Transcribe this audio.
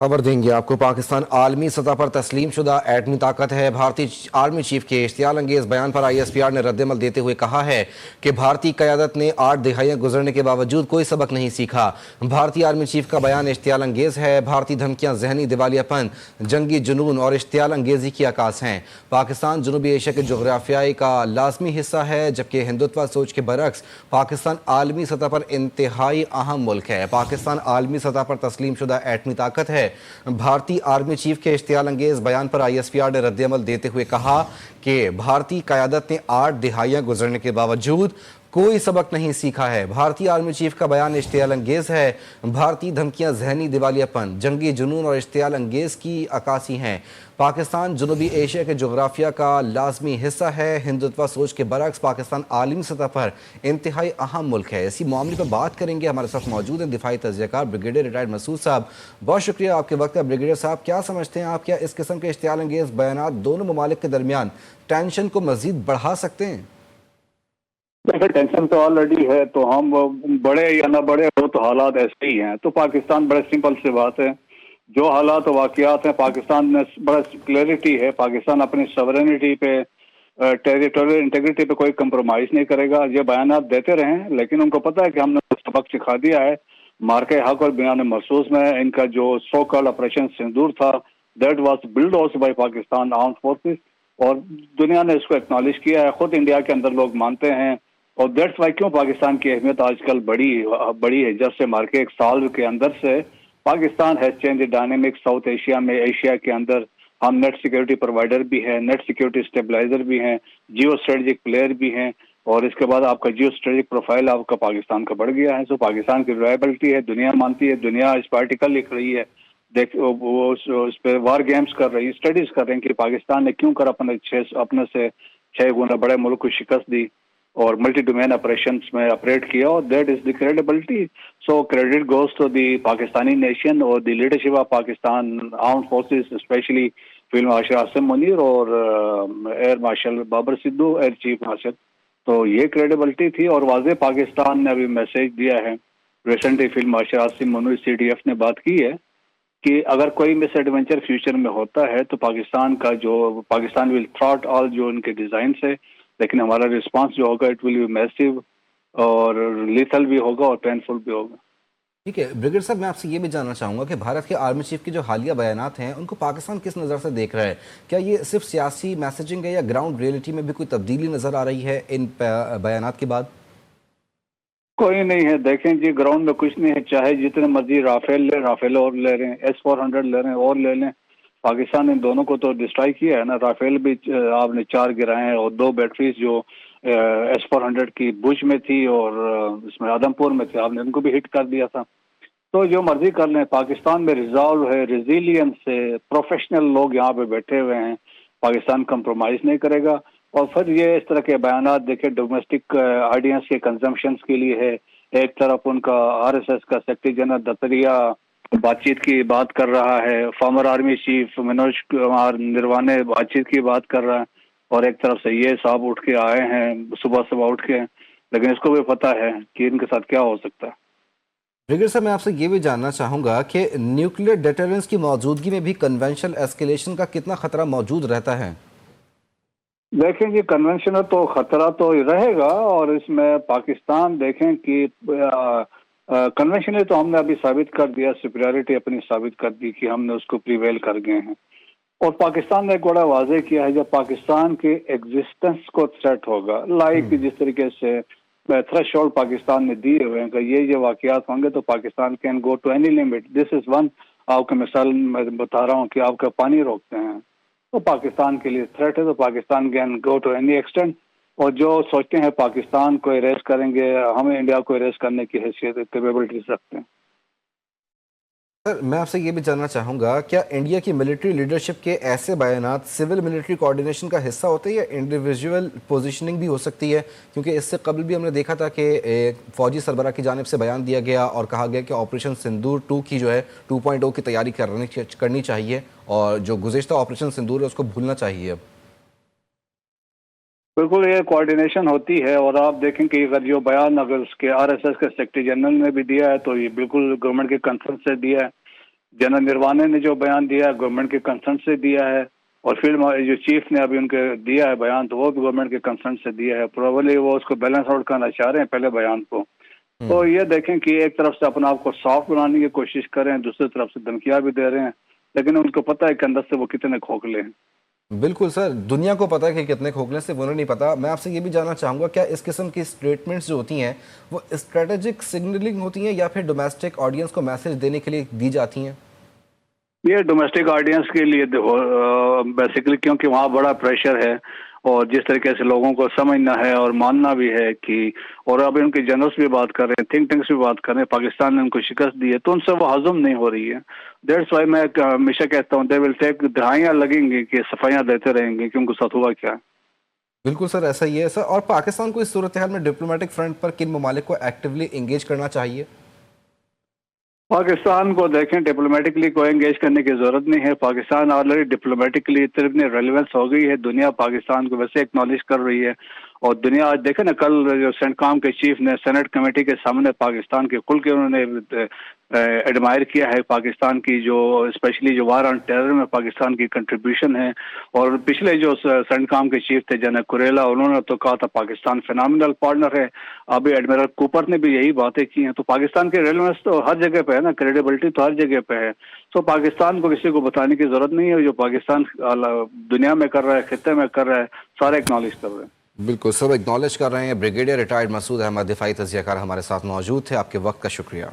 खबर देंगे आपको। पाकिस्तान आलमी सतह पर तस्लीम शुदा एटमी ताकत है। भारतीय आर्मी चीफ के इश्तियाल अंगेज बयान पर ISPR ने रद्दमल देते हुए कहा है कि भारतीय क़यादत ने 8 दिहाइयाँ गुजरने के बावजूद कोई सबक नहीं सीखा। भारतीय आर्मी चीफ का बयान इश्तियाल अंगेज है। भारतीय धमकियाँ जहनी दिवालियापन, जंगी जुनून और इश्तियाल अंगेजी की अक्कास हैं। पाकिस्तान जनूबी एशिया के जोग्राफियाई का लाजमी हिस्सा है, जबकि हिंदुत्व सोच के बरक्स पाकिस्तान आलमी सतह पर इंतहाई अहम मुल्क है। पाकिस्तान आलमी सतह पर तस्लीम शुदा एटमी ताकत है। भारतीय आर्मी चीफ के इश्तियाल अंगेज बयान पर ISPR ने रद्दमल देते हुए कहा कि भारतीय क़यादत ने 8 दिहाइयाँ गुजरने के बावजूद कोई सबक नहीं सीखा है। भारतीय आर्मी चीफ का बयान इश्तियाल अंगेज है। भारतीय धमकियां जहनी दिवालियापन, जंगी जुनून और इश्तियाल अंगेज की अक्कासी हैं। पाकिस्तान जनूबी एशिया के जोग्राफिया का लाजमी हिस्सा है। हिंदुत्व सोच के बरक्स पाकिस्तान आलमी सतह पर इंतहाई अहम मुल्क है। इसी मामले पर बात करेंगे। हमारे साथ मौजूद हैं दिफाई तजज़ियाकार ब्रिगेडियर रिटायर्ड मसूद साहब। बहुत शुक्रिया आपके वक्त का। ब्रिगेडियर साहब, क्या समझते हैं आप, क्या इस किस्म के इश्तियाल अंगेज बयानात दोनों ममालिक के दरमियान टेंशन को मजीद बढ़ा सकते हैं? देखिए, टेंशन तो ऑलरेडी है, तो हम बड़े या ना बड़े हो तो हालात ऐसे ही हैं। तो पाकिस्तान, बड़े सिंपल सी बात है, जो हालात वाक़यात हैं, पाकिस्तान में बड़ा क्लैरिटी है। पाकिस्तान अपनी सॉवरेनिटी पे, टेरिटोरियल इंटीग्रिटी पे कोई कंप्रोमाइज नहीं करेगा। ये बयानात देते रहें, लेकिन उनको पता है कि हमने सबक सिखा दिया है। मार्के हक और बयान महसूस में इनका जो सो कॉल्ड ऑपरेशन सिंदूर था, that was build out by Pakistan armed forces, और दुनिया ने इसको एक्नॉलेज किया है। खुद इंडिया के अंदर लोग मानते हैं, और दैट्स वाई क्यों पाकिस्तान की अहमियत आजकल बड़ी है। जब से मार के एक साल के अंदर से पाकिस्तान है चेंज डायनेमिक साउथ एशिया में। एशिया के अंदर हम नेट सिक्योरिटी प्रोवाइडर भी हैं, नेट सिक्योरिटी स्टेबलाइजर भी हैं, जियो स्ट्रेटेजिक प्लेयर भी हैं, और इसके बाद आपका जियो स्ट्रेटेजिक प्रोफाइल आपका पाकिस्तान का बढ़ गया है। सो पाकिस्तान की रिलायबिलिटी है, दुनिया मानती है, दुनिया इस पर आर्टिकल लिख रही है, देख वो उस पर वार गेम्स कर रही है, स्टडीज कर रहे हैं कि पाकिस्तान ने क्यों कर अपने से 6 गुना बड़े मुल्क को शिकस्त दी और मल्टी डोमेन ऑपरेशंस में ऑपरेट किया, और that is the credibility. So credit goes to the Pakistani nation और the leadership of Pakistan armed forces, specially field marshal Asim Munir और air marshal Babar Sidhu, air chief marshal. तो ये क्रेडिबिलिटी थी, और वाज़े पाकिस्तान ने अभी मैसेज दिया है। Recently field marshal Asim Munir CDF ने बात की है कि अगर कोई मिस एडवेंचर फ्यूचर में होता है तो पाकिस्तान विल थ्रॉट ऑल जो उनके डिजाइन है, लेकिन हमारा रिस्पांस जो होगा इट विल बी मैसिव और लीथल भी होगा और पेनफुल भी होगा। ठीक है ब्रिगेडियर साहब, मैं आपसे ये भी जानना चाहूँगा कि भारत के आर्मी चीफ के जो हालिया बयानात हैं उनको पाकिस्तान किस नज़र से देख रहा है? क्या ये सिर्फ सियासी मैसेजिंग है या ग्राउंड रियलिटी में भी कोई तब्दीली नज़र आ रही है इन बयानात के बाद? कोई नहीं है, देखें जी, ग्राउंड में कुछ नहीं है। चाहे जितने मर्जी राफेल और ले रहे हैं, S-400 ले रहे हैं और ले लें, पाकिस्तान ने दोनों को तो डिस्ट्रॉय किया है ना। राफेल भी आपने 4 गिराए हैं, और 2 बैटरीज जो S-400 की भुज में थी और इसमें आदमपुर में थे, आपने उनको भी हिट कर दिया था। तो जो मर्जी कर लें, पाकिस्तान में रिजॉल्व है, रेजिलियंस है, प्रोफेशनल लोग यहाँ पे बैठे हुए हैं, पाकिस्तान कंप्रोमाइज नहीं करेगा। और फिर ये इस तरह के बयानात देखे डोमेस्टिक ऑडियंस के कंजम्पशन के लिए है। एक तरफ उनका RSS का सेक्रेटरी जनरल दत्तरिया बातचीत की बात कर रहा है, former army chief Manoj Kumar Naravane बातचीत की बात कर रहा है, और एक तरफ से ये साहब उठ के आए हैं सुबह उठ के, लेकिन इसको भी पता है कि इनके साथ क्या हो सकता है। ब्रिगेडियर साहब, मैं आपसे ये भी जानना चाहूँगा कि न्यूक्लियर डेटरेंस की मौजूदगी में भी कन्वेंशनल एस्केलेशन का कितना खतरा मौजूद रहता है? देखें जी, कन्वेंशनल तो खतरा तो रहेगा, और इसमें पाकिस्तान देखें कि कन्वेंशनल तो हमने अभी साबित कर दिया, सुपीरियरिटी अपनी साबित कर दी कि हमने उसको प्रिवेल कर गए हैं। और पाकिस्तान ने एक बड़ा वाजे किया है, जब पाकिस्तान के एग्जिस्टेंस को थ्रेट होगा, लाइक जिस तरीके से थ्रेशोल्ड पाकिस्तान ने दिए हुए हैं कि ये वाकयात होंगे तो Pakistan can go to any limit. This is one. आपको मिसाल मैं बता रहा हूँ कि आपका पानी रोकते हैं तो पाकिस्तान के लिए थ्रेट है, तो Pakistan can go to any extent. और जो सोचते हैं पाकिस्तान को इरेज करेंगे, हम इंडिया को इरेज करने की हैसियत कैपेबिलिटीज रखते हैं। सर, मैं आपसे ये भी जानना चाहूँगा, क्या इंडिया की मिलिट्री लीडरशिप के ऐसे बयानात सिविल मिलिट्री कोऑर्डिनेशन का हिस्सा होते हैं या इंडिविजुअल पोजीशनिंग भी हो सकती है? क्योंकि इससे कबल भी हमने देखा था कि एक फौजी सरबरा की जानिब से बयान दिया गया और कहा गया कि ऑपरेशन सिंदूर 2 की जो है 2.0 की तैयारी करनी चाहिए, और जो गुज़िश्ता ऑपरेशन सिंदूर है उसको भूलना चाहिए। बिल्कुल, ये कोऑर्डिनेशन होती है, और आप देखें कि अगर जो बयान अगर उसके RSS के सेक्रेटरी जनरल ने भी दिया है तो ये बिल्कुल गवर्नमेंट के कंसर्न से दिया है। जनरल निर्वाणे ने जो बयान दिया है गवर्नमेंट के कंसर्न से दिया है, और फिर जो चीफ ने अभी उनके दिया है बयान तो वो भी गवर्नमेंट के कंसर्न से दिया है। प्रोबेबली वो उसको बैलेंस आउट करना चाह रहे हैं पहले बयान को। तो ये देखें कि एक तरफ से अपने आप को सॉफ्ट बनाने की कोशिश कर रहे हैं, दूसरी तरफ से धमकियां भी दे रहे हैं, लेकिन उनको पता है कि अंदर से वो कितने खोखले हैं। बिल्कुल सर, दुनिया को पता है कि कितने खोखले से, उन्हें नहीं पता। मैं आपसे ये भी जानना चाहूँगा, क्या इस किस्म की स्टेटमेंट्स जो होती हैं वो स्ट्रेटेजिक सिग्नलिंग होती हैं या फिर डोमेस्टिक ऑडियंस को मैसेज देने के लिए दी जाती हैं? ये डोमेस्टिक ऑडियंस के लिए बेसिकली, क्योंकि वहाँ बड़ा प्रेशर है और जिस तरीके से लोगों को समझना है और मानना भी है कि, और अभी उनके जनरल्स भी बात कर रहे हैं, थिंक टैंक्स भी बात कर रहे हैं, पाकिस्तान ने उनको शिकस्त दी है तो उनसे वो हजम नहीं हो रही है। दैट्स वाई मैं हमेशा कहता हूँ दे विल टेक, दहाइयाँ लगेंगी कि सफाइयाँ देते रहेंगे कि उनको साथ हुआ क्या। बिल्कुल सर, ऐसा ही है सर। और पाकिस्तान को इस सूरत हाल में डिप्लोमेटिक फ्रंट पर किन ममालिक को एक्टिवली इंगेज करना चाहिए? पाकिस्तान को देखें, डिप्लोमेटिकली कोई एंगेज करने की जरूरत नहीं है। पाकिस्तान ऑलरेडी डिप्लोमेटिकली इतनी रेलेवेंस हो गई है, दुनिया पाकिस्तान को वैसे एक्नॉलेज कर रही है। और दुनिया आज देखे ना, कल जो सेंटकॉम के चीफ ने सेनेट कमेटी के सामने पाकिस्तान के खुल के उन्होंने एडमायर किया है पाकिस्तान की, जो स्पेशली जो वार ऑन टेरर में पाकिस्तान की कंट्रीब्यूशन है। और पिछले जो सेंटकॉम के चीफ थे जनरल कुरेला, उन्होंने तो कहा था पाकिस्तान फिनोमिनल पार्टनर है। अभी एडमिरल कूपर ने भी यही बातें की हैं। तो पाकिस्तान की रेलेवेंस तो हर जगह पे है ना, क्रेडिबिलिटी तो हर जगह पे है। तो पाकिस्तान को किसी को बताने की जरूरत नहीं है, जो पाकिस्तान दुनिया में कर रहा है, खित्ते में कर रहा है, सारे एक्नॉलेज कर रहे हैं। बिल्कुल, सब एक्नॉलेज कर रहे हैं। ब्रिगेडियर रिटायर्ड मसूद अहमद दिफाई तज्जियाकार हमारे साथ मौजूद थे। आपके वक्त का शुक्रिया।